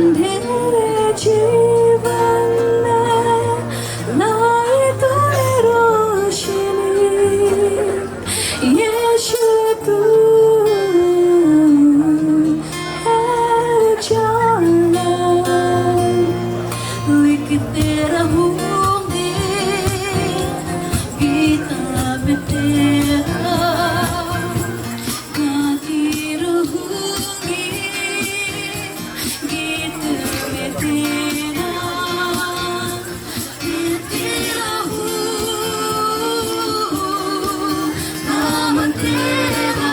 अंधेरे जीवन में लाई तूने रोशनी, यीशु तू है उजाला। लिखते रहूंगी गीता में तेरा, गाती रहूंगी गीत में तेरा, गाती रहूं नाम तेरा।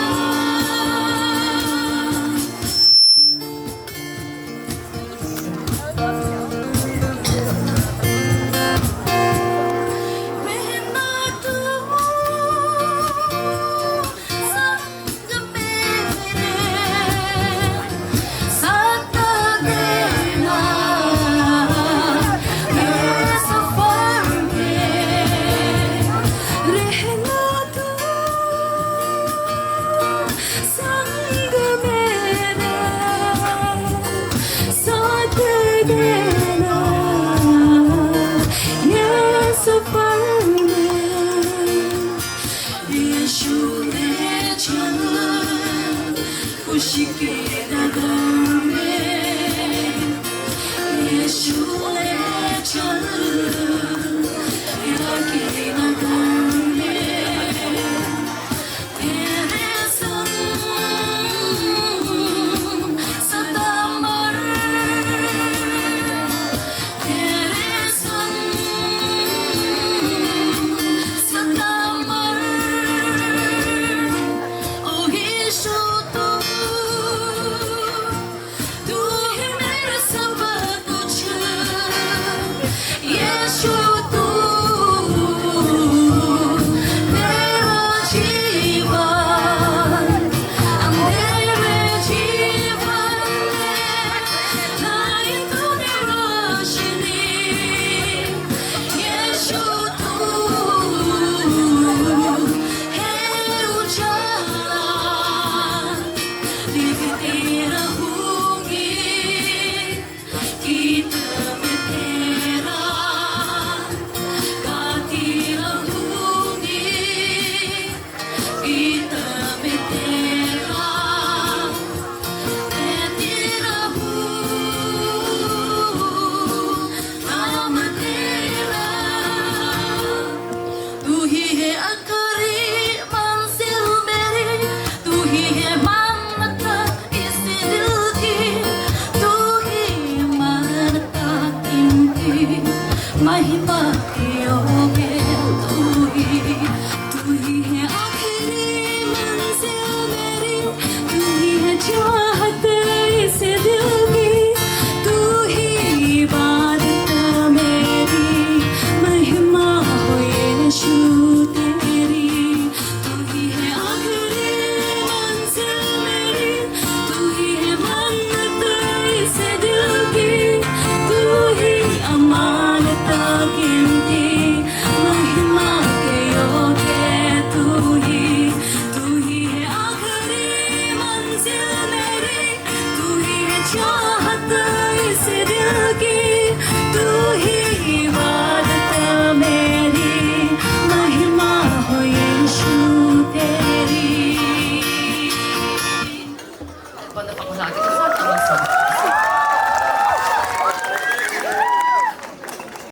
खुशी के नगर में यीशु ले चल, पिता के नगर में तेरे संग सदा मर, तेरे संग सदा मर। ओ यीशु महिमा के योग्य तू ही है आखिरी मंजिल मेरी, तू ही है चाहत इस दिल की, तू ही इबादत मेरी, महिमा हो यीशु तेरी। तू ही है आखिरी मंजिल मेरी, तू ही है मन्नत इस दिल की, तू ही अमानत गिनती, महिमा के योग्य तू ही है आखिरी मंजिल मेरी, तू ही है चाहत इस दिल की, तू ही इबादत मेरी, महिमा हो यीशु तेरी। Quando a faculdade, eu só